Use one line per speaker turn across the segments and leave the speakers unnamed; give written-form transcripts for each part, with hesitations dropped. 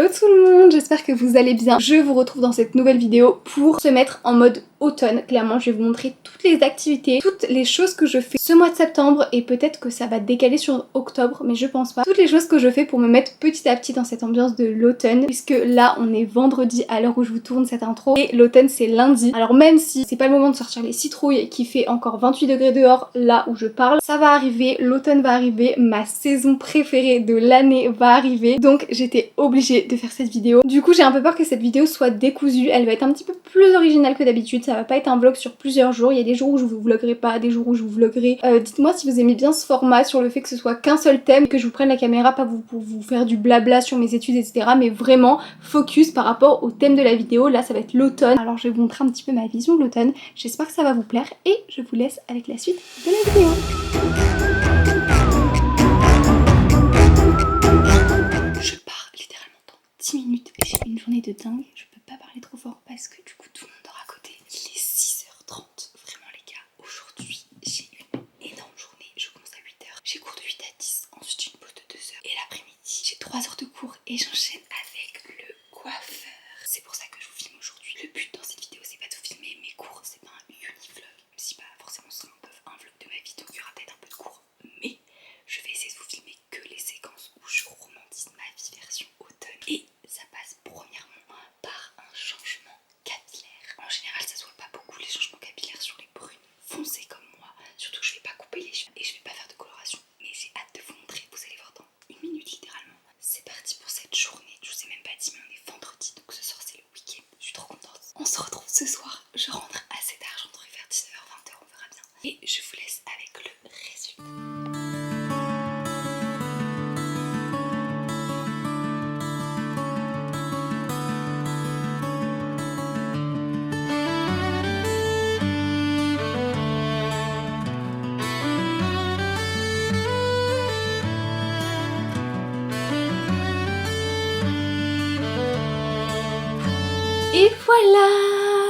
Hello tout le monde, j'espère que vous allez bien. Je vous retrouve dans cette nouvelle vidéo pour se mettre en mode automne. Clairement, je vais vous montrer toutes les activités, toutes les choses que je fais ce mois de septembre et peut-être que ça va décaler sur octobre, mais je pense pas. Toutes les choses que je fais pour me mettre petit à petit dans cette ambiance de l'automne, puisque là on est vendredi à l'heure où je vous tourne cette intro et l'automne c'est lundi. Alors même si c'est pas le moment de sortir les citrouilles qui fait encore 28 degrés dehors là où je parle, ça va arriver, l'automne va arriver, ma saison préférée de l'année va arriver, donc j'étais obligée de faire cette vidéo. Du coup j'ai un peu peur que cette vidéo soit décousue, elle va être un petit peu plus originale que d'habitude, ça va pas être un vlog sur plusieurs jours, il y a des jours où je vous vloguerai pas, des jours où je vous vloguerai. Dites-moi si vous aimez bien ce format sur le fait que ce soit qu'un seul thème, que je vous prenne la caméra pas pour vous faire du blabla sur mes études etc, mais vraiment focus par rapport au thème de la vidéo. Là ça va être l'automne, alors je vais vous montrer un petit peu ma vision de l'automne, j'espère que ça va vous plaire et je vous laisse avec la suite de la vidéo. Je pars littéralement dans 10 minutes, j'ai une journée de dingue, je peux pas parler trop fort parce que du coup tout le monde dort à côté. Il est 6h30, vraiment les gars, aujourd'hui j'ai une énorme journée, je commence à 8h, j'ai cours de 8 à 10, ensuite j'ai une pause de 2h et l'après-midi j'ai 3 heures de cours et j'enchaîne avec le coiffeur. C'est pour ça que je vous filme aujourd'hui. Le but dans cette vidéo c'est pas de vous filmer mes cours, c'est pas un univlog, même si bah forcément ce sera un vlog de ma vie donc il y aura peut-être un peu de cours, mais je vais essayer de vous filmer que les séquences où je romantise ma vie version automne. Et ça passe premièrement par un changement capillaire. En général ça se voit pas beaucoup les changements capillaires sur les brunes foncées comme moi, surtout que je vais pas couper les cheveux et je vais pas faire de coloration, mais j'ai hâte de vous montrer, vous allez voir dans une minute littéralement. C'est parti pour cette journée, je vous ai même pas dit mais on est vendredi donc ce soir c'est le week-end, je suis trop contente. On se retrouve ce soir, je rentre assez tard, je rentrerai vers 19h, 20h, on verra bien. Et je vous laisse avec le résultat. Et voilà!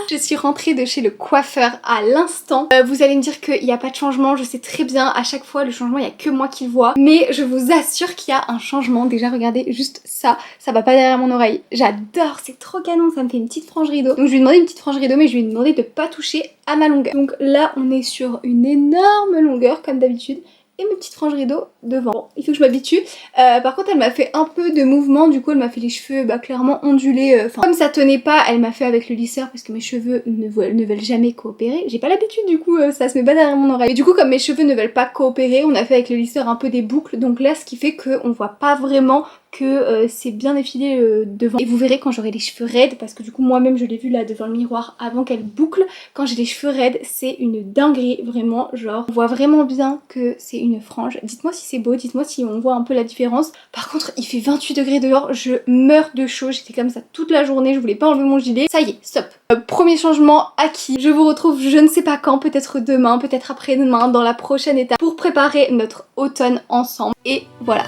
Je suis rentrée de chez le coiffeur à l'instant. Vous allez me dire qu'il n'y a pas de changement, je sais très bien, à chaque fois le changement il n'y a que moi qui le vois. Mais je vous assure qu'il y a un changement. Déjà regardez juste ça, ça va pas derrière mon oreille. J'adore, c'est trop canon, ça me fait une petite frange rideau. Donc je lui ai demandé une petite frange rideau mais je lui ai demandé de pas toucher à ma longueur. Donc là on est sur une énorme longueur comme d'habitude. Et mes petites franges rideaux devant. Bon, il faut que je m'habitue. Par contre elle m'a fait un peu de mouvement, du coup elle m'a fait les cheveux clairement ondulés. Comme ça tenait pas, elle m'a fait avec le lisseur parce que mes cheveux ne veulent jamais coopérer. J'ai pas l'habitude du coup, ça se met pas derrière mon oreille. Et du coup comme mes cheveux ne veulent pas coopérer, on a fait avec le lisseur un peu des boucles. Donc là ce qui fait qu'on voit pas vraiment que c'est bien effilé devant. Et vous verrez quand j'aurai les cheveux raides, parce que du coup moi-même je l'ai vu là devant le miroir avant qu'elle boucle, quand j'ai les cheveux raides c'est une dinguerie vraiment, genre on voit vraiment bien que c'est une frange. Dites-moi si c'est beau, dites-moi si on voit un peu la différence. Par contre il fait 28 degrés dehors, je meurs de chaud, j'étais comme ça toute la journée, je voulais pas enlever mon gilet. Ça y est, stop. Premier changement acquis. Je vous retrouve je ne sais pas quand, peut-être demain, peut-être après-demain, dans la prochaine étape pour préparer notre automne ensemble. Et voilà.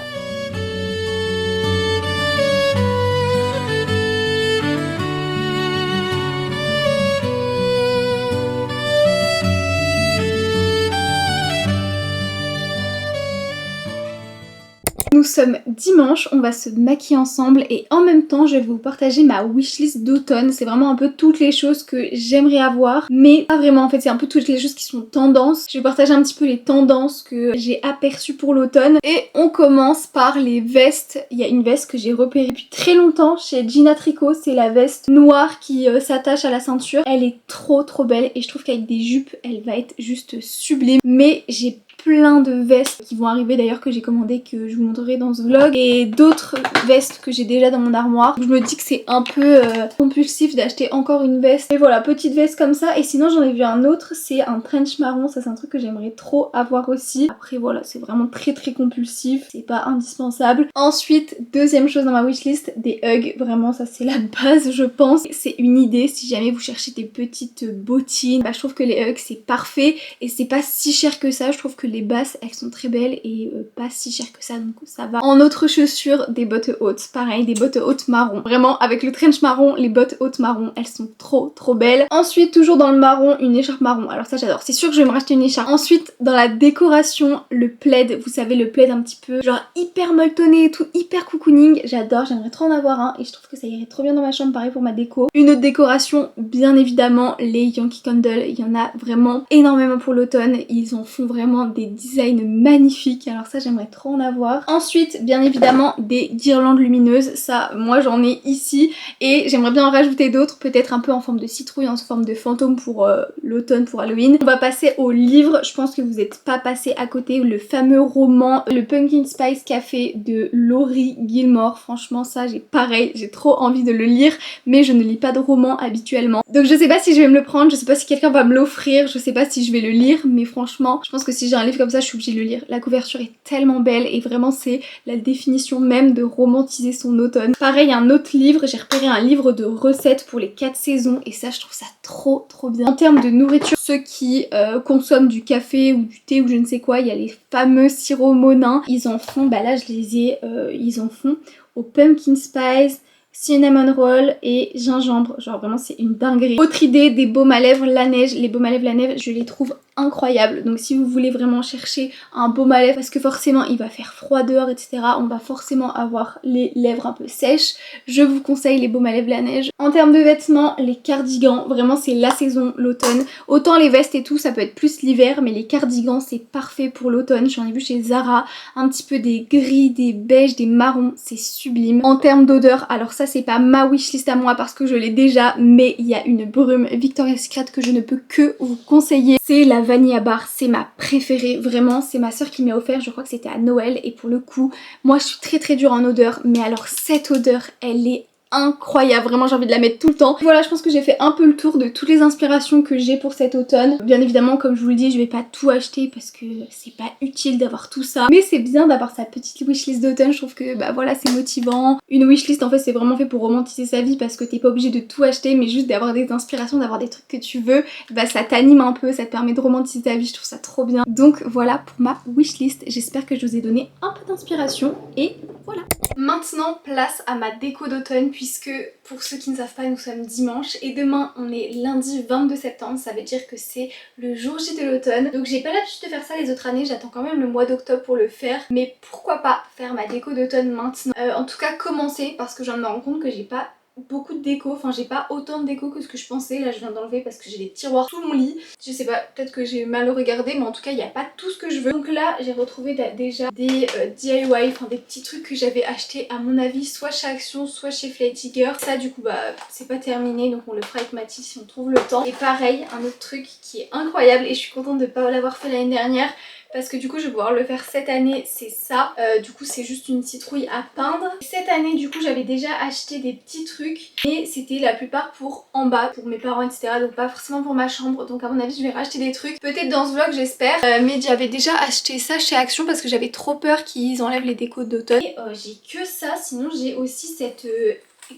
Nous sommes dimanche, on va se maquiller ensemble et en même temps je vais vous partager ma wishlist d'automne. C'est vraiment un peu toutes les choses que j'aimerais avoir, mais pas vraiment en fait, c'est un peu toutes les choses qui sont tendances. Je vais partager un petit peu les tendances que j'ai aperçues pour l'automne. Et on commence par les vestes. Il y a une veste que j'ai repérée depuis très longtemps chez Gina Tricot, c'est la veste noire qui s'attache à la ceinture. Elle est trop belle et je trouve qu'avec des jupes elle va être juste sublime. Mais j'ai plein de vestes qui vont arriver d'ailleurs, que j'ai commandé, que je vous montrerai dans ce vlog, et d'autres vestes que j'ai déjà dans mon armoire. Je me dis que c'est un peu compulsif d'acheter encore une veste. Et voilà, petite veste comme ça. Et sinon j'en ai vu un autre, c'est un trench marron, ça c'est un truc que j'aimerais trop avoir aussi. Après voilà, c'est vraiment très compulsif, c'est pas indispensable. Ensuite, deuxième chose dans ma wishlist, des Uggs. Vraiment ça c'est la base je pense. C'est une idée si jamais vous cherchez des petites bottines. Je trouve que les Uggs c'est parfait et c'est pas si cher que ça. Je trouve que les basses elles sont très belles et pas si chères que ça, donc ça va. En autre chaussure, des bottes hautes, pareil, des bottes hautes marron. Vraiment avec le trench marron, les bottes hautes marron, elles sont trop belles. Ensuite toujours dans le marron, une écharpe marron, alors ça j'adore, c'est sûr que je vais me racheter une écharpe. Ensuite dans la décoration, le plaid, vous savez le plaid un petit peu genre hyper molletonné et tout, hyper cocooning, j'adore, j'aimerais trop en avoir un et je trouve que ça irait trop bien dans ma chambre, pareil pour ma déco. Une autre décoration, bien évidemment les Yankee Candle, il y en a vraiment énormément pour l'automne, ils en font vraiment des designs magnifiques, alors ça j'aimerais trop en avoir. Ensuite bien évidemment des guirlandes lumineuses, ça moi j'en ai ici et j'aimerais bien en rajouter d'autres, peut-être un peu en forme de citrouille, en forme de fantôme pour l'automne, pour Halloween. On va passer au livre, je pense que vous n'êtes pas passé à côté, le fameux roman Le Pumpkin Spice Café de Laurie Gilmore. Franchement ça j'ai trop envie de le lire, mais je ne lis pas de romans habituellement, donc je sais pas si je vais me le prendre, je sais pas si quelqu'un va me l'offrir, je sais pas si je vais le lire, mais franchement je pense que si j'ai un livre comme ça je suis obligée de le lire. La couverture est tellement belle et vraiment c'est la définition même de romantiser son automne. Pareil un autre livre, j'ai repéré un livre de recettes pour les 4 saisons et ça je trouve ça trop bien. En termes de nourriture, ceux qui consomment du café ou du thé ou je ne sais quoi, il y a les fameux sirops Monin, ils en font, bah là je les ai, ils en font au pumpkin spice, cinnamon roll et gingembre, genre vraiment c'est une dinguerie. Autre idée, des baumes à lèvres La Neige, les baumes à lèvres La Neige je les trouve incroyables, donc si vous voulez vraiment chercher un baume à lèvres parce que forcément il va faire froid dehors etc, on va forcément avoir les lèvres un peu sèches, je vous conseille les baumes à lèvres La Neige. En termes de vêtements, les cardigans, vraiment c'est la saison, l'automne, autant les vestes et tout ça peut être plus l'hiver, mais les cardigans c'est parfait pour l'automne. J'en ai vu chez Zara, un petit peu des gris, des beiges, des marrons, c'est sublime. En termes d'odeur, alors ça c'est pas ma wishlist à moi parce que je l'ai déjà, mais il y a une brume Victoria's Secret que je ne peux que vous conseiller, c'est la Vanilla Bar, c'est ma préférée, vraiment, c'est ma soeur qui m'a offert, je crois que c'était à Noël et pour le coup, moi je suis très dure en odeur, mais alors cette odeur, elle est incroyable, vraiment j'ai envie de la mettre tout le temps. Voilà, je pense que j'ai fait un peu le tour de toutes les inspirations que j'ai pour cet automne. Bien évidemment comme je vous le dis, je vais pas tout acheter parce que c'est pas utile d'avoir tout ça, mais c'est bien d'avoir sa petite wishlist d'automne. Je trouve que bah voilà c'est motivant. Une wishlist en fait c'est vraiment fait pour romantiser sa vie parce que t'es pas obligé de tout acheter, mais juste d'avoir des inspirations, d'avoir des trucs que tu veux, bah ça t'anime un peu, ça te permet de romantiser ta vie, je trouve ça trop bien. Donc voilà pour ma wishlist, j'espère que je vous ai donné un peu d'inspiration et voilà. Maintenant place à ma déco d'automne puisque pour ceux qui ne savent pas nous sommes dimanche et demain on est lundi 22 septembre, ça veut dire que c'est le jour J de l'automne. Donc j'ai pas l'habitude de faire ça les autres années, j'attends quand même le mois d'octobre pour le faire, mais pourquoi pas faire ma déco d'automne maintenant. En tout cas commencer parce que je viens de me rendre compte que j'ai pas beaucoup de déco, enfin j'ai pas autant de déco que ce que je pensais. Là je viens d'enlever parce que j'ai des tiroirs sous mon lit, je sais pas, peut-être que j'ai mal regardé, mais en tout cas il n'y a pas tout ce que je veux. Donc là j'ai retrouvé déjà des DIY, enfin des petits trucs que j'avais acheté à mon avis soit chez Action soit chez Fly Tiger. Ça du coup bah c'est pas terminé, donc on le fera avec Mathis si on trouve le temps. Et pareil, un autre truc qui est incroyable et je suis contente de pas l'avoir fait l'année dernière parce que du coup je vais pouvoir le faire cette année, c'est ça. Du coup c'est juste une citrouille à peindre. Cette année du coup j'avais déjà acheté des petits trucs, mais c'était la plupart pour en bas, pour mes parents etc, donc pas forcément pour ma chambre, donc à mon avis je vais racheter des trucs, peut-être dans ce vlog j'espère. Mais j'avais déjà acheté ça chez Action parce que j'avais trop peur qu'ils enlèvent les décos d'automne. Et j'ai que ça, sinon j'ai aussi cette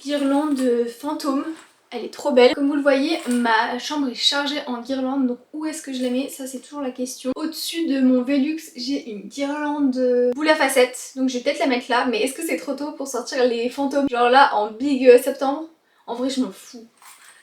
guirlande fantôme. Elle est trop belle. Comme vous le voyez, ma chambre est chargée en guirlande, donc où est-ce que je la mets? Ça c'est toujours la question. Au-dessus de mon Velux, j'ai une guirlande boule à facettes, donc je vais peut-être la mettre là, mais est-ce que c'est trop tôt pour sortir les fantômes? Genre là, en big septembre? En vrai je m'en fous.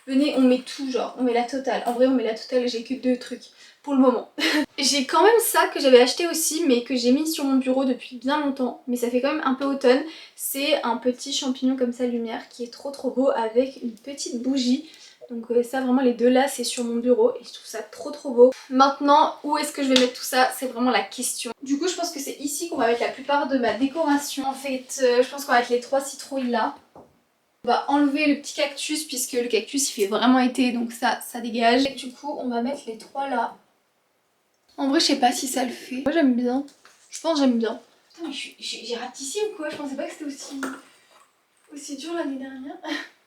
Venez, on met tout, genre, on met la totale. En vrai on met la totale, j'ai que 2 trucs pour le moment. J'ai quand même ça que j'avais acheté aussi mais que j'ai mis sur mon bureau depuis bien longtemps, mais ça fait quand même un peu automne. C'est un petit champignon comme ça lumière qui est trop beau avec une petite bougie. Donc ça vraiment les deux là c'est sur mon bureau et je trouve ça trop beau. Maintenant où est-ce que je vais mettre tout ça, c'est vraiment la question. Du coup je pense que c'est ici qu'on va mettre la plupart de ma décoration. En fait je pense qu'on va mettre les 3 citrouilles là. On va enlever le petit cactus puisque le cactus il fait vraiment été, donc ça dégage. Et du coup on va mettre les 3 là. En vrai je sais pas si ça le fait. Moi j'aime bien. Je pense que j'aime bien. Putain mais j'ai ratissé ou quoi? Je pensais pas que c'était aussi dur l'année dernière.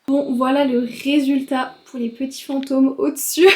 Bon voilà le résultat pour les petits fantômes au-dessus.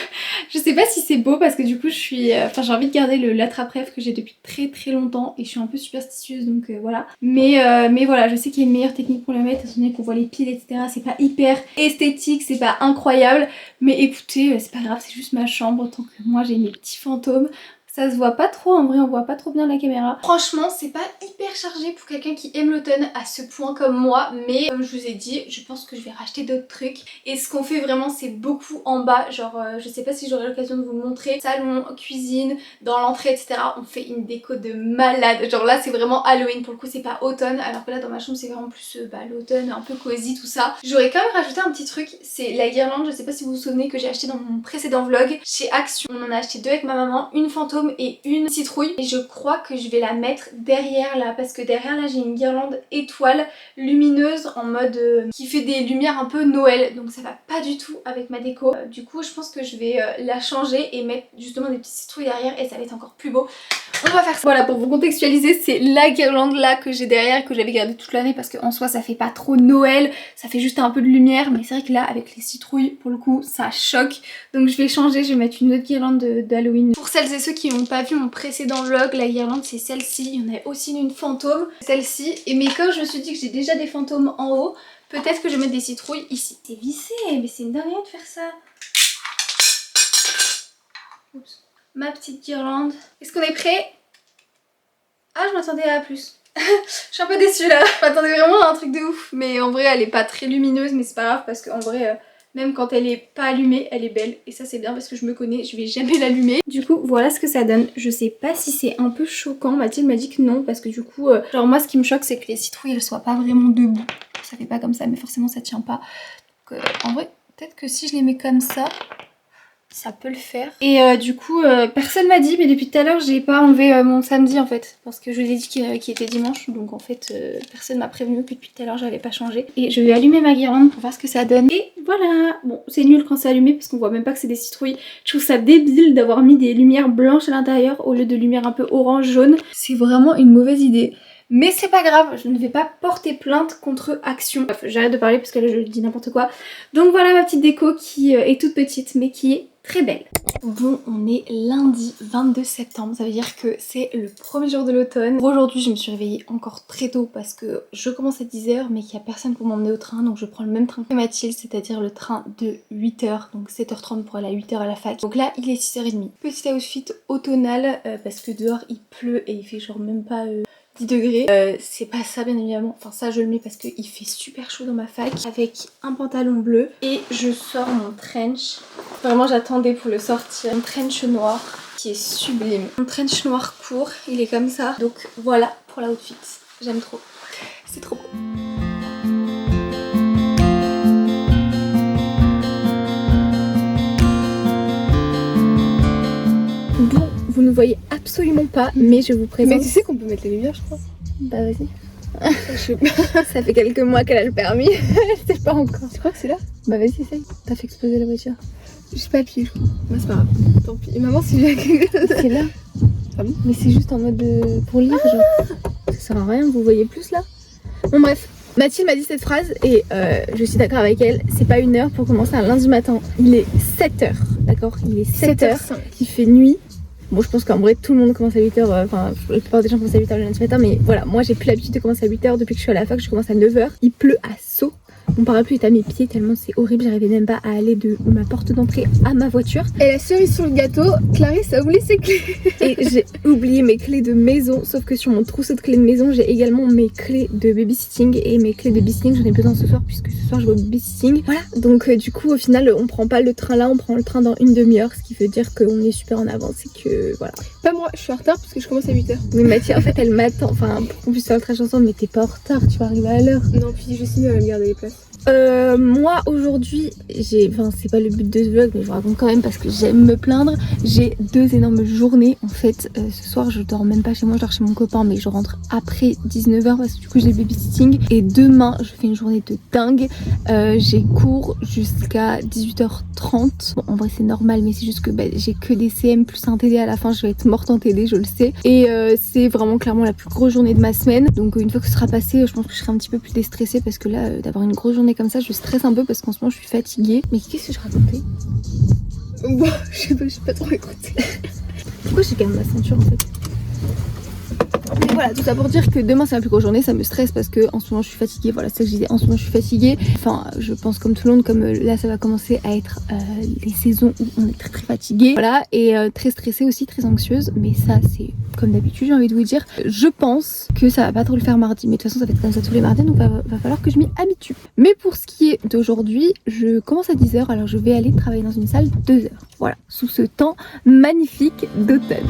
Je sais pas si c'est beau parce que du coup je suis... Enfin j'ai envie de garder le l'attrape-rêve que j'ai depuis très longtemps et je suis un peu superstitieuse donc voilà. Mais voilà, je sais qu'il y a une meilleure technique pour le mettre étant donné qu'on voit les pieds etc. C'est pas hyper esthétique, c'est pas incroyable. Mais écoutez, c'est pas grave, c'est juste ma chambre tant que moi j'ai mes petits fantômes. Ça se voit pas trop, en vrai on voit pas trop bien la caméra. Franchement c'est pas hyper chargé pour quelqu'un qui aime l'automne à ce point comme moi, mais comme je vous ai dit, je pense que je vais racheter d'autres trucs. Et ce qu'on fait vraiment c'est beaucoup en bas, genre je sais pas si j'aurai l'occasion de vous le montrer, salon, cuisine, dans l'entrée etc. On fait une déco de malade, genre là c'est vraiment Halloween, pour le coup c'est pas automne, alors que là dans ma chambre c'est vraiment plus l'automne, un peu cosy tout ça. J'aurais quand même rajouté un petit truc, c'est la guirlande, je sais pas si vous vous souvenez que j'ai acheté dans mon précédent vlog chez Action. On en a acheté deux avec ma maman, une fantôme et une citrouille, et je crois que je vais la mettre derrière là, parce que derrière là j'ai une guirlande étoile lumineuse en mode qui fait des lumières un peu Noël, donc ça va pas du tout avec ma déco. Du coup je pense que je vais la changer et mettre justement des petites citrouilles derrière et ça va être encore plus beau. On va faire ça. Voilà, pour vous contextualiser, c'est la guirlande là que j'ai derrière et que j'avais gardée toute l'année parce qu'en soi ça fait pas trop Noël, ça fait juste un peu de lumière, mais c'est vrai que là avec les citrouilles pour le coup ça choque, donc je vais changer, je vais mettre une autre guirlande d'Halloween. Pour celles et ceux qui n'ont pas vu mon précédent vlog, la guirlande c'est celle-ci, il y en a aussi une fantôme, celle-ci, et mais comme je me suis dit que j'ai déjà des fantômes en haut, peut-être que je vais mettre des citrouilles ici. C'est vissé, mais c'est une dinguerie de faire ça. Oups. Ma petite guirlande. Est-ce qu'on est prêt? Ah, je m'attendais à plus. Je suis un peu déçue là. Je m'attendais vraiment à un truc de ouf. Mais en vrai, elle est pas très lumineuse, mais c'est pas grave parce qu'en vrai, même quand elle est pas allumée, elle est belle. Et ça, c'est bien parce que je me connais, je vais jamais l'allumer. Du coup, voilà ce que ça donne. Je sais pas si c'est un peu choquant. Mathilde m'a dit que non parce que du coup, genre moi, ce qui me choque, c'est que les citrouilles, elles soient pas vraiment debout. Ça fait pas comme ça, mais forcément, ça tient pas. Donc, en vrai, peut-être que si je les mets comme ça peut le faire. Et du coup, personne m'a dit, mais depuis tout à l'heure, j'ai pas enlevé mon samedi en fait. Parce que je vous ai dit qu'il était dimanche. Donc en fait, personne m'a prévenu que depuis tout à l'heure, j'avais pas changé. Et je vais allumer ma guirlande pour voir ce que ça donne. Et voilà. Bon, c'est nul quand c'est allumé parce qu'on voit même pas que c'est des citrouilles. Je trouve ça débile d'avoir mis des lumières blanches à l'intérieur au lieu de lumières un peu orange, jaune. C'est vraiment une mauvaise idée. Mais c'est pas grave, je ne vais pas porter plainte contre Action. Bref, j'arrête de parler parce que là je dis n'importe quoi. Donc voilà ma petite déco qui est toute petite mais qui est très belle. Bon, on est lundi 22 septembre, ça veut dire que c'est le premier jour de l'automne. Aujourd'hui je me suis réveillée encore très tôt parce que je commence à 10 h mais qu'il n'y a personne pour m'emmener au train, donc je prends le même train que Mathilde, c'est-à-dire le train de 8 h, donc 7 h 30 pour aller à 8 h à la fac. Donc là il est 6 h 30. Petit outfit automnal parce que dehors il pleut et il fait genre même pas 10 degrés. C'est pas ça bien évidemment, enfin ça je le mets parce qu'il fait super chaud dans ma fac, avec un pantalon bleu et je sors mon trench. Vraiment j'attendais pour le sortir, un trench noir qui est sublime. Mon trench noir court, il est comme ça, donc voilà pour l'outfit, j'aime trop, c'est trop beau. Bon, vous ne voyez absolument pas, mais je vous présente.
Mais tu sais qu'on peut mettre les lumières, je crois.
Bah vas-y. Ça fait quelques mois qu'elle a le permis, je sais pas encore.
Tu crois que c'est là?
Bah vas-y, essaye. T'as fait exploser la voiture.
J'ai pas appuyé, je crois. Bah c'est pas grave, tant pis. Et maman, si j'ai
c'est là.
Ah bon?
Mais c'est juste en mode pour lire, genre. Ça sert à rien, vous voyez plus là. Bon bref, Mathilde m'a dit cette phrase et je suis d'accord avec elle. C'est pas une heure pour commencer un lundi matin. Il est 7 h, d'accord? Il est 7 h, il fait nuit. Bon, je pense qu'en vrai tout le monde commence à 8 h, enfin la plupart des gens commencent à 8 h le lundi matin, mais voilà, moi j'ai plus l'habitude de commencer à 8 h depuis que je suis à la fac, je commence à 9 h. Il pleut à seau. Mon parapluie est à mes pieds tellement c'est horrible, j'arrivais même pas à aller de ma porte d'entrée à ma voiture.
Et la cerise sur le gâteau, Clarisse a oublié ses clés.
Et j'ai oublié mes clés de maison, sauf que sur mon trousseau de clés de maison, j'ai également mes clés de babysitting. Et mes clés de babysitting, j'en ai besoin ce soir puisque ce soir je vais au babysitting. Voilà, donc du coup au final on prend pas le train là, on prend le train dans une demi-heure, ce qui veut dire qu'on est super en avance et que voilà.
Pas moi, je suis en retard parce que je commence à 8 h.
Mais Mathilde en fait elle m'attend, enfin pour qu'on puisse faire le trajet ensemble, mais t'es pas en retard, tu vas arriver à l'heure.
Non, puis Justine va me garder les places.
Moi aujourd'hui enfin c'est pas le but de ce vlog mais je vous raconte quand même parce que j'aime me plaindre. J'ai 2 énormes journées en fait. Ce soir je dors même pas chez moi, je dors chez mon copain mais je rentre après 19 h parce que du coup j'ai le babysitting. Et demain je fais une journée de dingue. J'ai cours jusqu'à 18 h 30. Bon, en vrai c'est normal mais c'est juste que j'ai que des CM plus un TD à la fin, je vais être morte en TD, je le sais. Et c'est vraiment clairement la plus grosse journée de ma semaine. Donc une fois que ce sera passé je pense que je serai un petit peu plus déstressée parce que là d'avoir une grosse journée comme ça je stresse un peu parce qu'en ce moment je suis fatiguée. Mais qu'est-ce que je racontais?
Bon, je sais pas trop écouté.
Pourquoi j'ai quand même ma ceinture en fait?
Mais voilà, tout ça pour dire que demain c'est ma plus grosse journée, ça me stresse parce que en ce moment je suis fatiguée, voilà c'est ça que je disais, en ce moment je suis fatiguée. Enfin je pense comme tout le monde, comme là ça va commencer à être les saisons où on est très fatigué. Voilà, et très stressée aussi, très anxieuse, mais ça c'est comme d'habitude j'ai envie de vous dire. Je pense que ça va pas trop le faire mardi, mais de toute façon ça va être comme ça tous les mardis, donc va falloir que je m'y habitue. Mais pour ce qui est d'aujourd'hui, je commence à 10h, alors je vais aller travailler dans une salle 2h. Voilà, sous ce temps magnifique d'automne.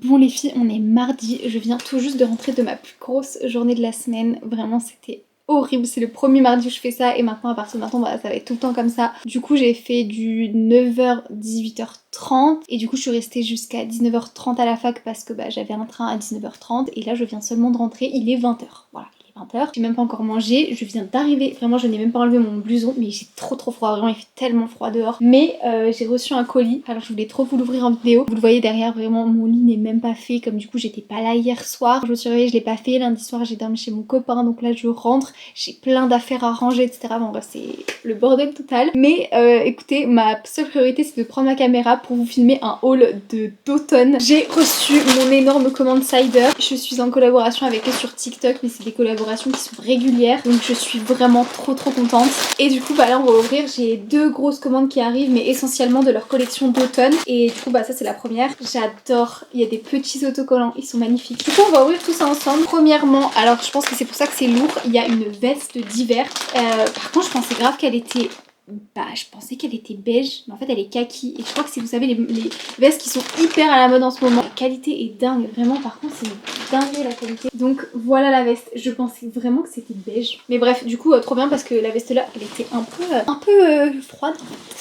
Bon les filles, on est mardi, je viens tout juste de rentrer de ma plus grosse journée de la semaine, vraiment c'était horrible, c'est le premier mardi où je fais ça et maintenant à partir de maintenant bah, ça va être tout le temps comme ça. Du coup j'ai fait du 9h 18h30 et du coup je suis restée jusqu'à 19h30 à la fac parce que bah, j'avais un train à 19h30 et là je viens seulement de rentrer, il est 20h, voilà. 20h. J'ai même pas encore mangé, je viens d'arriver, vraiment je n'ai même pas enlevé mon blouson mais j'ai trop froid, vraiment il fait tellement froid dehors. Mais j'ai reçu un colis, alors je voulais trop vous l'ouvrir en vidéo. Vous le voyez derrière, vraiment mon lit n'est même pas fait, comme du coup j'étais pas là hier soir. Je me suis réveillée, je l'ai pas fait, lundi soir j'ai dormi chez mon copain donc là je rentre, j'ai plein d'affaires à ranger etc. Bon bref c'est le bordel total. Mais écoutez, ma seule priorité c'est de prendre ma caméra pour vous filmer un haul d'automne. J'ai reçu mon énorme commande Cider, je suis en collaboration avec eux sur TikTok mais c'est des collaborations qui sont régulières donc je suis vraiment trop contente et du coup bah là on va ouvrir, j'ai 2 grosses commandes qui arrivent mais essentiellement de leur collection d'automne et du coup bah ça c'est la première, j'adore, il y a des petits autocollants, ils sont magnifiques. Du coup on va ouvrir tout ça ensemble. Premièrement, alors je pense que c'est pour ça que c'est lourd, il y a une veste d'hiver, par contre je pensais grave qu'elle était je pensais qu'elle était beige, mais en fait elle est kaki. Et je crois que c'est, vous savez, les vestes qui sont hyper à la mode en ce moment. La qualité est dingue, vraiment, par contre c'est dingue la qualité. Donc voilà la veste, je pensais vraiment que c'était beige. Mais bref, du coup trop bien parce que la veste là, elle était un peu froide.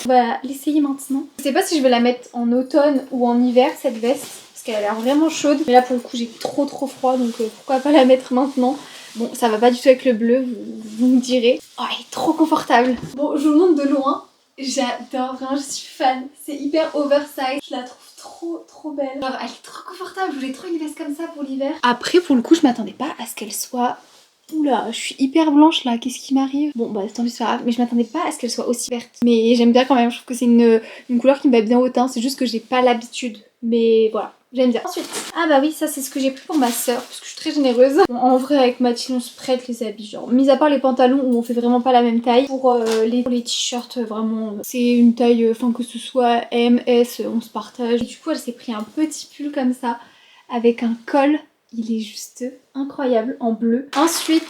On va l'essayer maintenant. Je sais pas si je vais la mettre en automne ou en hiver cette veste, parce qu'elle a l'air vraiment chaude. Mais là pour le coup j'ai trop froid, donc pourquoi pas la mettre maintenant. Bon, ça va pas du tout avec le bleu, vous me direz. Oh, elle est trop confortable. Bon, je vous le montre de loin. J'adore, vraiment, je suis fan. C'est hyper oversize. Je la trouve trop belle. Genre, elle est trop confortable. Je voulais trop une veste comme ça pour l'hiver. Après, pour le coup, je m'attendais pas à ce qu'elle soit... Oula, je suis hyper blanche là, qu'est-ce qui m'arrive? Bon bah tant pis c'est pas grave, mais je m'attendais pas à ce qu'elle soit aussi verte. Mais j'aime bien quand même, je trouve que c'est une couleur qui me va bien au teint, c'est juste que j'ai pas l'habitude. Mais voilà, j'aime bien. Ensuite, ah bah oui, ça c'est ce que j'ai pris pour ma soeur, parce que je suis très généreuse. Bon, en vrai avec Mathilde on se prête les habits, genre, mis à part les pantalons où on fait vraiment pas la même taille. Pour les t-shirts, vraiment, c'est une taille, enfin que ce soit M, S, on se partage. Et du coup elle s'est pris un petit pull comme ça, avec un col. Il est juste incroyable en bleu. Ensuite,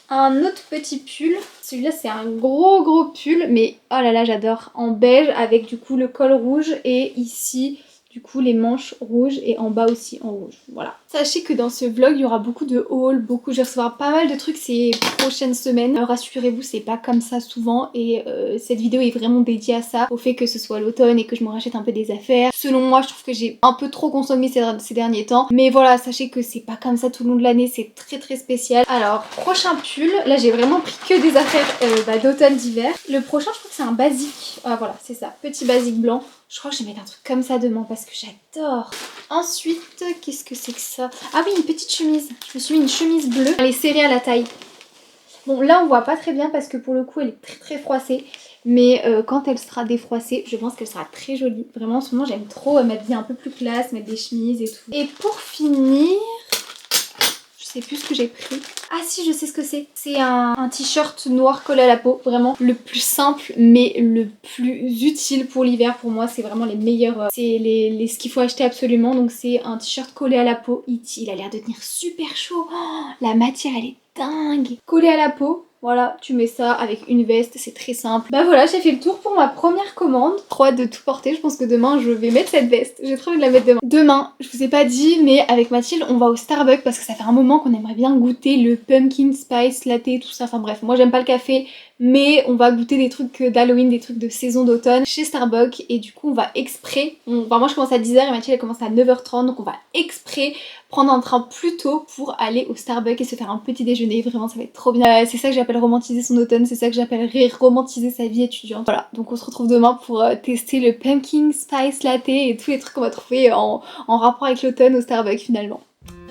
un autre petit pull. Celui-là c'est un gros pull, mais oh là là j'adore. En beige avec du coup le col rouge et ici du coup les manches rouges et en bas aussi en rouge. Voilà. Sachez que dans ce vlog il y aura beaucoup de hauls, je vais recevoir pas mal de trucs ces prochaines semaines. Rassurez-vous, c'est pas comme ça souvent et cette vidéo est vraiment dédiée à ça, au fait que ce soit l'automne et que je me rachète un peu des affaires. Selon moi je trouve que j'ai un peu trop consommé ces derniers temps, mais voilà, sachez que c'est pas comme ça tout le long de l'année, c'est très spécial. Alors prochain pull, là j'ai vraiment pris que des affaires d'automne, d'hiver. Le prochain je crois que c'est un basique, ah voilà c'est ça, petit basique blanc. Je crois que je vais mettre un truc comme ça demain parce que j'adore. Ensuite, qu'est-ce que c'est que ça? Ah oui, une petite chemise. Je me suis mis une chemise bleue. Elle est serrée à la taille. Bon, là on voit pas très bien parce que pour le coup elle est très froissée. Mais quand elle sera défroissée, je pense qu'elle sera très jolie. Vraiment en ce moment j'aime trop m'habiller un peu plus classe, mettre des chemises et tout. Et pour finir... Je sais plus ce que j'ai pris. Ah si, je sais ce que c'est. C'est un t-shirt noir collé à la peau. Vraiment le plus simple mais le plus utile pour l'hiver. Pour moi c'est vraiment les meilleurs. C'est ce qu'il faut acheter absolument. Donc c'est un t-shirt collé à la peau. Il a l'air de tenir super chaud. Oh, la matière elle est dingue. Collé à la peau. Voilà, tu mets ça avec une veste, c'est très simple. Bah voilà, j'ai fait le tour pour ma première commande. Trop hâte de tout porter, je pense que demain je vais mettre cette veste. J'ai trop envie de la mettre demain. Demain, je vous ai pas dit, mais avec Mathilde, on va au Starbucks parce que ça fait un moment qu'on aimerait bien goûter le pumpkin spice latte, tout ça. Enfin bref, moi j'aime pas le café, mais on va goûter des trucs d'Halloween, des trucs de saison d'automne chez Starbucks. Et du coup, on va exprès, enfin moi je commence à 10h et Mathilde elle commence à 9h30, donc on va exprès prendre un train plus tôt pour aller au Starbucks et se faire un petit déjeuner. Vraiment ça va être trop bien. C'est ça que j'appelle romantiser son automne, c'est ça que j'appellerais romantiser sa vie étudiante. Voilà, donc on se retrouve demain pour tester le pumpkin spice latte et tous les trucs qu'on va trouver en rapport avec l'automne au Starbucks finalement.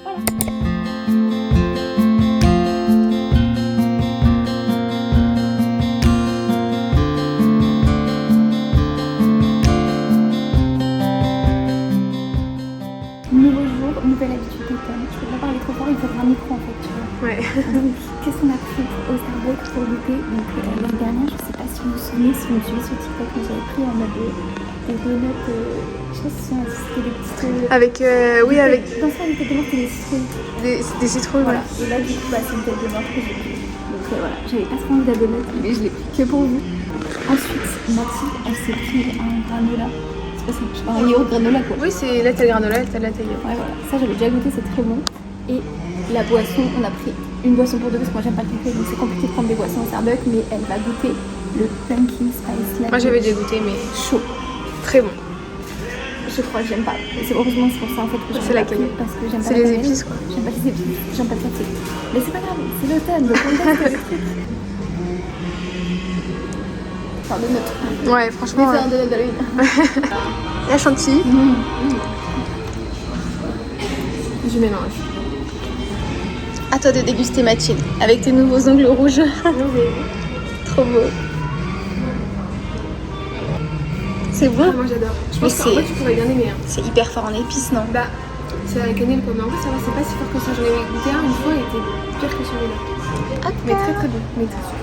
Voilà. «
nouvelle habitude d'automne. Je peux pas parler trop fort, il faudra un micro en fait, tu vois.
Ouais.
Donc, qu'est-ce qu'on a pris au Starbucks pour goûter? Donc, l'année dernière, je sais pas si vous vous souvenez, si vous me suivez sur TikTok, mais j'avais pris en mode des donuts, je sais pas si c'était des petites.
Avec, oui, avec
Dans ça, les têtes de mort, c'était des citrouilles.
des citrouilles,
Voilà. Et là, du coup, bah, c'est une tête de mort que j'ai pris. Donc, voilà, j'avais pas trop envie d'un donut, mais je l'ai pris que pour vous. Ensuite, Mathilde, elle s'est pris un granola. C'est pas ça, je sais pas, un yaourt granola quoi.
Oui, c'est là t'as le granola, t'as la taille.
Ouais, voilà, ça j'avais déjà goûté, c'est très bon. Et la boisson, on a pris une boisson pour deux parce que moi j'aime pas le café, donc c'est compliqué de prendre des boissons au Starbucks, mais elle va goûter le pumpkin spice latte.
Moi j'avais déjà goûté, mais
chaud.
très bon.
Je crois que j'aime pas. C'est heureusement c'est pour ça en fait que j'aime
C'est la
pas
cannelle.
parce que j'aime pas
C'est
la
les
cannelle.
épices quoi.
J'aime pas les épices, j'aime pas le fatigue. Mais c'est pas grave, c'est l'automne, donc on teste le truc. Enfin, donut.
Ouais, franchement.
Mais c'est un donut d'Halloween.
La chantilly. Du mélange. À toi de déguster Mathilde avec tes nouveaux ongles rouges. Trop beau. C'est bon.
Moi j'adore. Je
Mais
pense qu'en fait tu pourrais bien aimer. Hein.
C'est hyper fort en épices, non?
Bah, c'est la cannelle quoi. Mais en fait ça va, c'est pas si fort que ça. J'en avais goûté un une fois, il était pire que celui-là. Mais très très bon. Mais très sûr.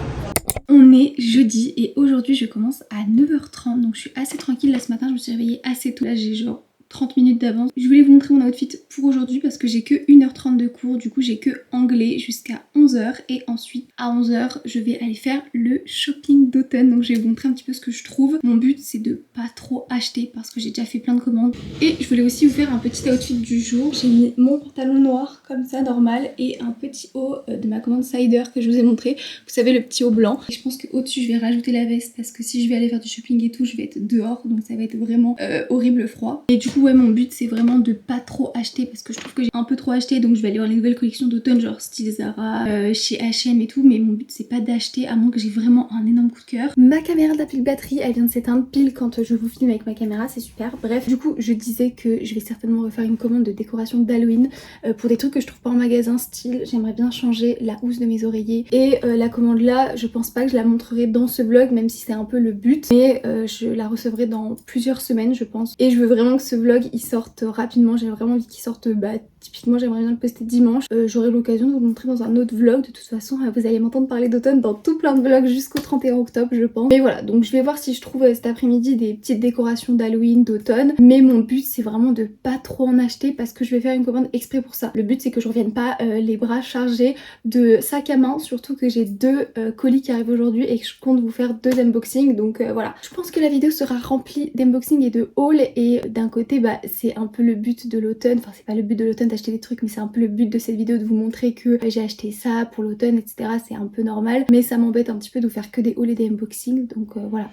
On est jeudi et aujourd'hui je commence à 9h30 donc je suis assez tranquille là ce matin, je me suis réveillée assez tôt, là j'ai genre 30 minutes d'avance. Je voulais vous montrer mon outfit pour aujourd'hui parce que j'ai que 1h30 de cours, du coup j'ai que anglais jusqu'à 11h et ensuite à 11h je vais aller faire le shopping d'automne, donc je vais vous montrer un petit peu ce que je trouve. Mon but c'est de pas trop acheter parce que j'ai déjà fait plein de commandes et je voulais aussi vous faire un petit outfit du jour. J'ai mis mon pantalon noir comme ça normal et un petit haut de ma commande Cider que je vous ai montré, vous savez le petit haut blanc. Et je pense que au-dessus je vais rajouter la veste parce que si je vais aller faire du shopping et tout je vais être dehors donc ça va être vraiment horrible froid. Et du coup ouais mon but c'est vraiment de pas trop acheter parce que je trouve que j'ai un peu trop acheté, donc je vais aller voir les nouvelles collections d'automne genre style Zara, chez H&M et tout, mais mon but c'est pas d'acheter à moins que j'ai vraiment un énorme coup de cœur. Ma caméra d'appui de batterie elle vient de s'éteindre pile quand je vous filme avec ma caméra, c'est super. Bref, du coup je disais que je vais certainement refaire une commande de décoration d'Halloween pour des trucs que je trouve pas en magasin, style j'aimerais bien changer la housse de mes oreillers et la commande là je pense pas que je la montrerai dans ce vlog même si c'est un peu le but, mais je la recevrai dans plusieurs semaines je pense et je veux vraiment que ce vlog il sorte rapidement, j'ai vraiment envie qu'il sorte, typiquement j'aimerais bien le poster dimanche. J'aurai l'occasion de vous le montrer dans un autre vlog, de toute façon vous allez m'entendre parler d'automne dans tout plein de vlogs jusqu'au 31 octobre je pense. Mais voilà, donc je vais voir si je trouve cet après-midi des petites décorations d'Halloween, d'automne, mais mon but c'est vraiment de pas trop en acheter parce que je vais faire une commande exprès pour ça. Le but c'est que je revienne pas les bras chargés de sacs à main, surtout que j'ai 2 colis qui arrivent aujourd'hui et que je compte vous faire 2 unboxings, donc voilà. Je pense que la vidéo sera remplie d'unboxing et de haul et d'un côté c'est un peu le but de l'automne, enfin c'est pas le but de l'automne d'acheter des trucs mais c'est un peu le but de cette vidéo de vous montrer que j'ai acheté ça pour l'automne etc, c'est un peu normal, mais ça m'embête un petit peu de vous faire que des hauls et des unboxings, donc voilà.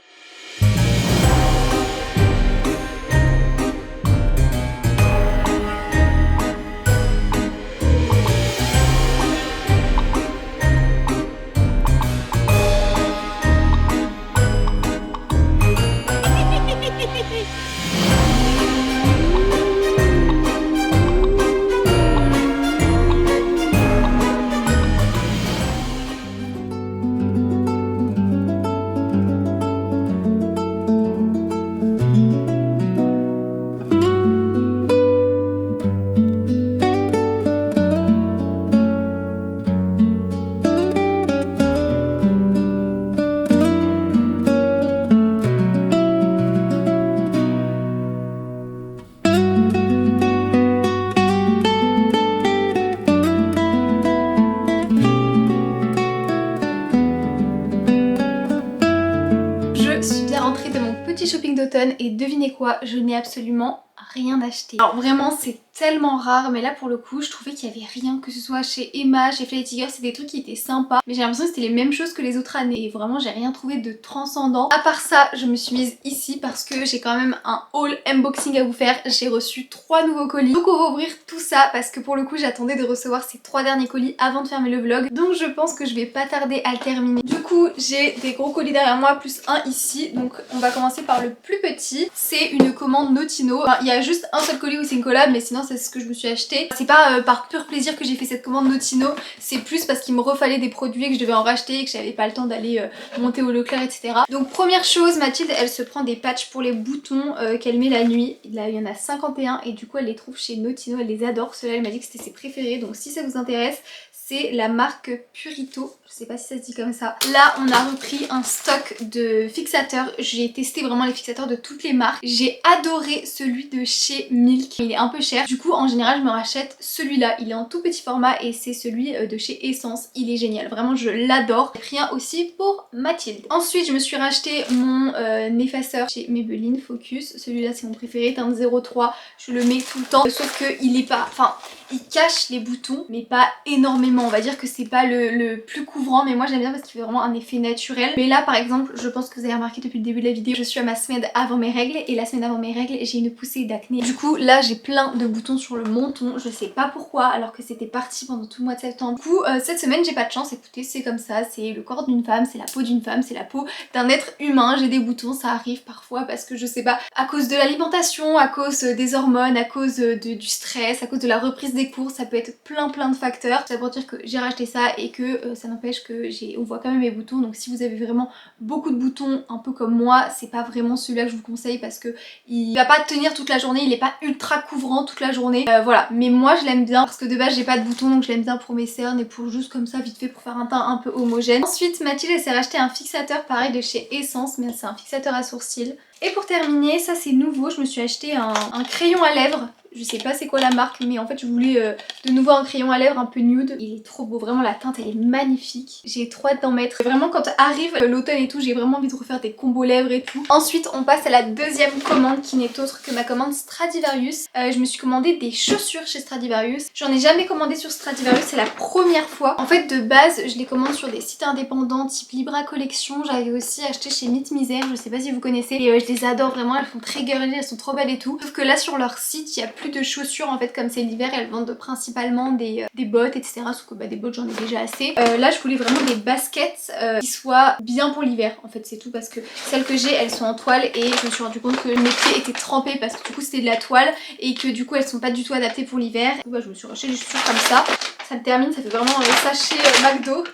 Shopping d'automne et devinez quoi, je n'ai absolument rien acheté. Alors vraiment c'est tellement rare, mais là pour le coup je trouvais qu'il y avait rien, que ce soit chez Emma, chez Fly Tiger, c'est des trucs qui étaient sympas, mais j'ai l'impression que c'était les mêmes choses que les autres années et vraiment j'ai rien trouvé de transcendant. À part ça je me suis mise ici parce que j'ai quand même un haul unboxing à vous faire. J'ai reçu 3 nouveaux colis, donc on va ouvrir tout ça parce que pour le coup j'attendais de recevoir ces 3 derniers colis avant de fermer le vlog, donc je pense que je vais pas tarder à le terminer. Du coup j'ai des gros colis derrière moi plus un ici, donc on va commencer par le plus petit. C'est une commande Notino. Enfin, il y
y a juste un seul colis où c'est une collab, mais sinon c'est ce que je me suis acheté. C'est pas par pur plaisir que j'ai fait cette commande Notino, c'est plus parce qu'il me refallait des produits et que je devais en racheter et que j'avais pas le temps d'aller monter au Leclerc, etc. Donc première chose, Mathilde elle se prend des patchs pour les boutons qu'elle met la nuit. Là il y en a 51 et du coup elle les trouve chez Notino, elle les adore. Ceux-là elle m'a dit que c'était ses préférés, donc si ça vous intéresse, c'est la marque Purito, je sais pas si ça se dit comme ça. Là on a repris un stock de fixateurs, j'ai testé vraiment les fixateurs de toutes les marques. J'ai adoré celui de chez Milk, il est un peu cher. Du coup en général je me rachète celui-là, il est en tout petit format et c'est celui de chez Essence, il est génial, vraiment je l'adore. J'ai pris un aussi pour Mathilde. Ensuite je me suis racheté mon effaceur chez Maybelline Focus, celui-là c'est mon préféré, teinte 03, je le mets tout le temps, sauf que il est pas, enfin il cache les boutons mais pas énormément, on va dire que c'est pas le plus couvrant, mais moi j'aime bien parce qu'il fait vraiment un effet naturel. Mais là par exemple, je pense que vous avez remarqué depuis le début de la vidéo, je suis à ma semaine avant mes règles et la semaine avant mes règles j'ai une poussée d'acné. Du coup là j'ai plein de boutons sur le menton, je sais pas pourquoi alors que c'était parti pendant tout le mois de septembre. Du coup cette semaine j'ai pas de chance, écoutez c'est comme ça, c'est le corps d'une femme, c'est la peau d'une femme, c'est la peau d'un être humain, j'ai des boutons, ça arrive parfois parce que je sais pas, à cause de l'alimentation, à cause des hormones, à cause du stress, à cause de la reprise des cours, ça peut être plein de facteurs. Ça pour dire que j'ai racheté ça et que ça n'empêche que on voit quand même mes boutons, donc si vous avez vraiment beaucoup de boutons un peu comme moi, c'est pas vraiment celui-là que je vous conseille parce que il va pas tenir toute la journée, il est pas ultra couvrant toute la journée, voilà. Mais moi je l'aime bien parce que de base j'ai pas de boutons, donc je l'aime bien pour mes cernes et pour juste comme ça vite fait pour faire un teint un peu homogène. Ensuite Mathilde elle s'est racheté un fixateur pareil de chez Essence, mais c'est un fixateur à sourcils. Et pour terminer, ça c'est nouveau, je me suis acheté un crayon à lèvres. Je sais pas c'est quoi la marque, mais en fait je voulais de nouveau un crayon à lèvres un peu nude. Il est trop beau, vraiment la teinte elle est magnifique. J'ai trop hâte d'en mettre. Vraiment quand arrive l'automne et tout, j'ai vraiment envie de refaire des combos lèvres et tout. Ensuite on passe à la deuxième commande qui n'est autre que ma commande Stradivarius. Je me suis commandé des chaussures chez Stradivarius. J'en ai jamais commandé sur Stradivarius, c'est la première fois. En fait de base je les commande sur des sites indépendants type Libra Collection. J'avais aussi acheté chez Mythe Misère, je sais pas si vous connaissez. Et je les adore vraiment, elles font très girly, elles sont trop belles et tout. Sauf que là sur leur site il y a plus de chaussures en fait, comme c'est l'hiver elles vendent principalement des bottes etc, sauf que des bottes j'en ai déjà assez. Là je voulais vraiment des baskets qui soient bien pour l'hiver en fait, c'est tout, parce que celles que j'ai elles sont en toile et je me suis rendu compte que mes pieds étaient trempés parce que du coup c'était de la toile et que du coup elles sont pas du tout adaptées pour l'hiver. Je me suis racheté des chaussures comme ça, ça me termine, ça fait vraiment sachet McDo.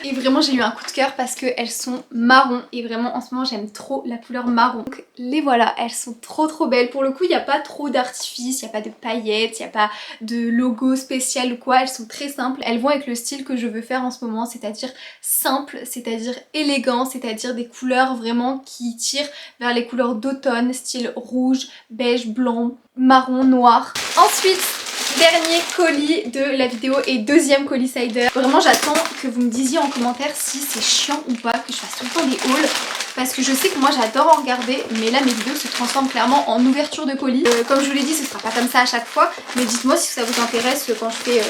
Et vraiment j'ai eu un coup de cœur parce qu'elles sont marron et vraiment en ce moment j'aime trop la couleur marron. Donc les voilà, elles sont trop belles. Pour le coup il n'y a pas trop d'artifice, il n'y a pas de paillettes, il n'y a pas de logo spécial ou quoi, elles sont très simples. Elles vont avec le style que je veux faire en ce moment, c'est-à-dire simple, c'est-à-dire élégant, c'est-à-dire des couleurs vraiment qui tirent vers les couleurs d'automne, style rouge, beige, blanc, marron, noir. Ensuite dernier colis de la vidéo et deuxième colis Cider. Vraiment j'attends que vous me disiez en commentaire si c'est chiant ou pas que je fasse tout le temps des hauls. Parce que je sais que moi j'adore en regarder, mais là mes vidéos se transforment clairement en ouverture de colis. Comme je vous l'ai dit, ce sera pas comme ça à chaque fois, mais dites-moi si ça vous intéresse quand je fais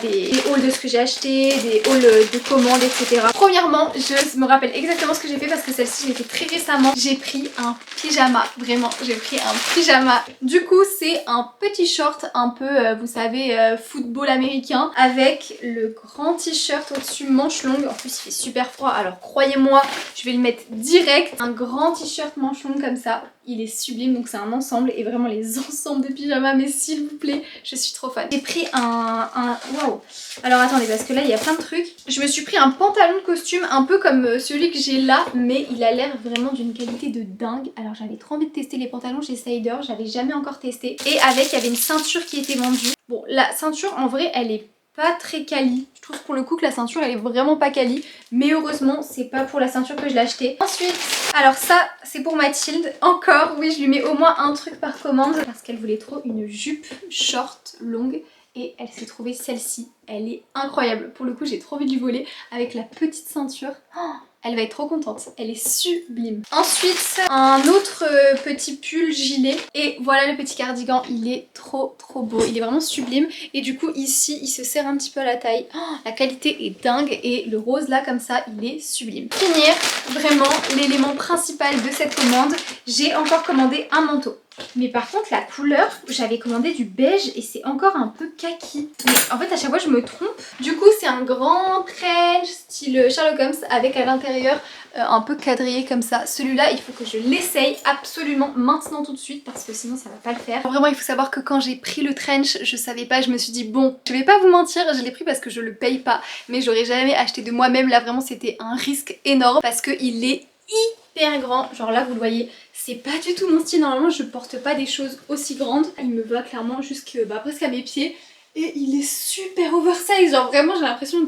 des hauls de ce que j'ai acheté, des hauls de commandes, etc. Premièrement, je me rappelle exactement ce que j'ai fait parce que celle-ci je l'ai fait très récemment. J'ai pris un pyjama, vraiment, j'ai pris un pyjama. Du coup c'est un petit short un peu, vous savez, football américain, avec le grand t-shirt au-dessus, manche longue. En plus il fait super froid, alors croyez-moi, je vais le mettre direct. Un grand t-shirt manche longue comme ça, il est sublime, donc c'est un ensemble et vraiment les ensembles de pyjamas, mais s'il vous plaît, je suis trop fan. J'ai pris waouh. Alors attendez, parce que là il y a plein de trucs. Je me suis pris un pantalon de costume un peu comme celui que j'ai là, mais il a l'air vraiment d'une qualité de dingue. Alors j'avais trop envie de tester les pantalons chez Cider, j'avais jamais encore testé. Et avec, il y avait une ceinture qui était vendue. Bon, la ceinture en vrai elle est pas très quali. Je trouve pour le coup que la ceinture elle est vraiment pas quali, mais heureusement c'est pas pour la ceinture que je l'ai acheté. Ensuite, alors ça c'est pour Mathilde. Encore, oui, je lui mets au moins un truc par commande parce qu'elle voulait trop une jupe short longue et elle s'est trouvée celle-ci. Elle est incroyable. Pour le coup j'ai trop envie de lui voler avec la petite ceinture. Oh, elle va être trop contente, elle est sublime. Ensuite, un autre petit pull gilet. Et voilà le petit cardigan, il est trop beau, il est vraiment sublime. Et du coup ici, il se serre un petit peu à la taille. Oh, la qualité est dingue et le rose là comme ça, il est sublime. Pour finir, vraiment l'élément principal de cette commande, j'ai encore commandé un manteau. Mais par contre la couleur, j'avais commandé du beige et c'est encore un peu kaki. Mais en fait à chaque fois je me trompe. Du coup c'est un grand trench style Sherlock Holmes avec à l'intérieur un peu quadrillé comme ça. Celui-là il faut que je l'essaye absolument maintenant tout de suite parce que sinon ça va pas le faire. Vraiment il faut savoir que quand j'ai pris le trench je savais pas, je me suis dit bon je vais pas vous mentir, je l'ai pris parce que je le paye pas mais j'aurais jamais acheté de moi-même. Là vraiment c'était un risque énorme parce qu'il est hyper grand, genre là vous le voyez, c'est pas du tout mon style. Normalement je porte pas des choses aussi grandes, il me va clairement jusque presque à mes pieds et il est super oversize, genre vraiment j'ai l'impression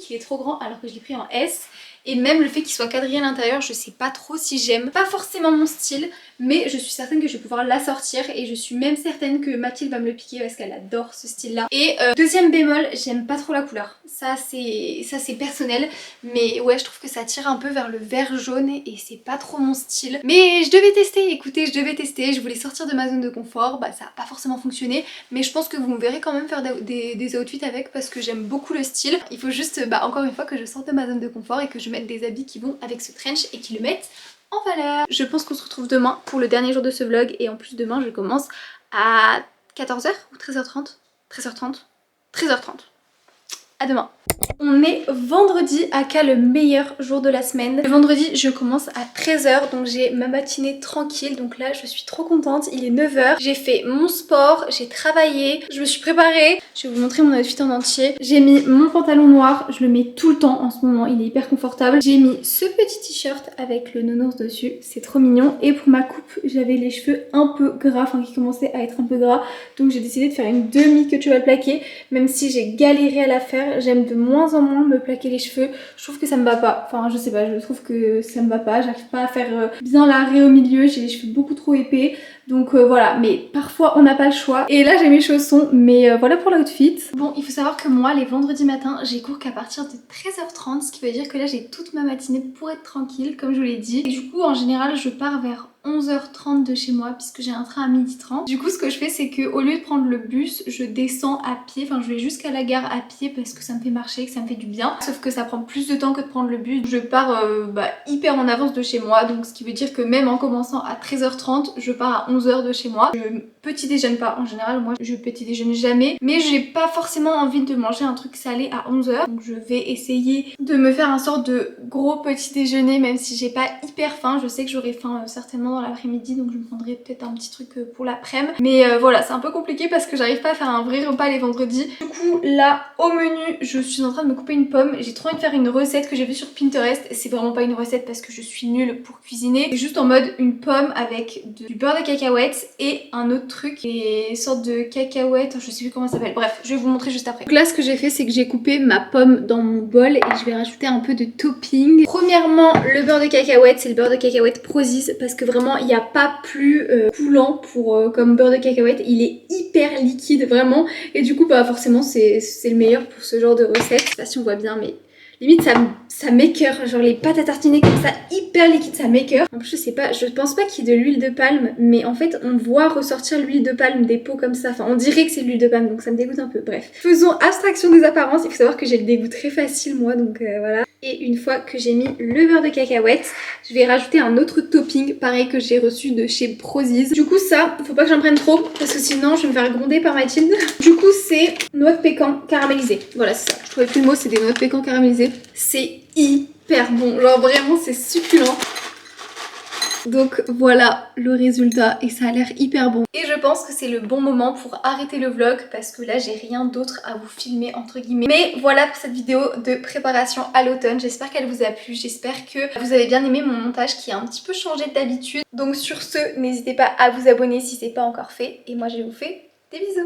qu'il est trop grand alors que je l'ai pris en S. Et même le fait qu'il soit quadrillé à l'intérieur, je sais pas trop si j'aime. Pas forcément mon style, mais je suis certaine que je vais pouvoir l'assortir. Et je suis même certaine que Mathilde va me le piquer parce qu'elle adore ce style-là. Et deuxième bémol, j'aime pas trop la couleur. Ça c'est personnel. Mais ouais, je trouve que ça tire un peu vers le vert jaune et c'est pas trop mon style. Mais je devais tester, écoutez, je devais tester. Je voulais sortir de ma zone de confort. Bah ça a pas forcément fonctionné. Mais je pense que vous me verrez quand même faire des outfits avec parce que j'aime beaucoup le style. Il faut juste, encore une fois, que je sorte de ma zone de confort et que je mette des habits qui vont avec ce trench et qui le mettent en valeur. Je pense qu'on se retrouve demain pour le dernier jour de ce vlog et en plus demain je commence à 14h ou 13h30 13h30 13h30. À demain. On est vendredi, aka le meilleur jour de la semaine. Le vendredi je commence à 13h donc j'ai ma matinée tranquille. Donc là je suis trop contente, il est 9h. J'ai fait mon sport, j'ai travaillé, je me suis préparée. Je vais vous montrer mon outfit en entier. J'ai mis mon pantalon noir, je le mets tout le temps en ce moment, il est hyper confortable. J'ai mis ce petit t-shirt avec le nounours dessus, c'est trop mignon. Et pour ma coupe j'avais les cheveux un peu gras, enfin qui commençaient à être un peu gras. Donc j'ai décidé de faire une demi-queue de cheval plaqué. Même si j'ai galéré à la faire, j'aime de moins en moins me plaquer les cheveux. Je trouve que ça me va pas, enfin je sais pas, je trouve que ça me va pas. J'arrive pas à faire bien l'arrêt au milieu, j'ai les cheveux beaucoup trop épais. Donc voilà, mais parfois on n'a pas le choix. Et là j'ai mes chaussons, mais voilà pour l'outfit. Bon, il faut savoir que moi les vendredis matins j'ai cours qu'à partir de 13h30, ce qui veut dire que là j'ai toute ma matinée pour être tranquille comme je vous l'ai dit. Et du coup en général je pars vers 11h30 de chez moi puisque j'ai un train à 12h30. Du coup ce que je fais c'est que au lieu de prendre le bus, je descends à pied, enfin je vais jusqu'à la gare à pied parce que ça me fait marcher, que ça me fait du bien. Sauf que ça prend plus de temps que de prendre le bus. Je pars hyper en avance de chez moi, donc ce qui veut dire que même en commençant à 13h30, je pars à 11h de chez moi. Je petit déjeune pas en général, moi je petit déjeune jamais, mais j'ai pas forcément envie de manger un truc salé à 11h. Donc je vais essayer de me faire un sorte de gros petit déjeuner même si j'ai pas hyper faim. Je sais que j'aurai faim certainement dans l'après-midi, donc je me prendrai peut-être un petit truc pour l'après-midi. Mais voilà, c'est un peu compliqué parce que j'arrive pas à faire un vrai repas les vendredis. Du coup là au menu je suis en train de me couper une pomme. J'ai trop envie de faire une recette que j'ai vue sur Pinterest. C'est vraiment pas une recette parce que je suis nulle pour cuisiner. C'est juste en mode une pomme avec du beurre de cacahuètes et un autre truc, et sorte de cacahuètes, je sais plus comment ça s'appelle. Bref, je vais vous montrer juste après. Donc là ce que j'ai fait c'est que j'ai coupé ma pomme dans mon bol et je vais rajouter un peu de topping. Premièrement le beurre de cacahuètes, c'est le beurre de cacahuètes Prozis parce que vraiment il n'y a pas plus coulant comme beurre de cacahuètes. Il est hyper liquide vraiment et du coup forcément c'est le meilleur pour ce genre de recette. Je sais pas si on voit bien mais limite ça m'écoeure, genre les pâtes à tartiner comme ça hyper liquide, ça m'écoeure. En plus je sais pas, je pense pas qu'il y ait de l'huile de palme, mais en fait on voit ressortir l'huile de palme des pots comme ça, enfin on dirait que c'est de l'huile de palme donc ça me dégoûte un peu. Bref, faisons abstraction des apparences. Il faut savoir que j'ai le dégoût très facile moi, donc voilà. Et une fois que j'ai mis le beurre de cacahuètes, je vais rajouter un autre topping pareil que j'ai reçu de chez Prozis. Du coup ça, faut pas que j'en prenne trop parce que sinon je vais me faire gronder par Mathilde. Du coup c'est noix de pécan caramélisée, voilà c'est ça, je trouvais plus le mot, c'est des noix de pécan caramélisées. C'est hyper bon, genre vraiment c'est succulent. Donc voilà le résultat et ça a l'air hyper bon. Et je pense que c'est le bon moment pour arrêter le vlog parce que là j'ai rien d'autre à vous filmer entre guillemets. Mais voilà pour cette vidéo de préparation à l'automne. J'espère qu'elle vous a plu, j'espère que vous avez bien aimé mon montage qui a un petit peu changé d'habitude. Donc sur ce, n'hésitez pas à vous abonner si c'est pas encore fait. Et moi je vous fais des bisous.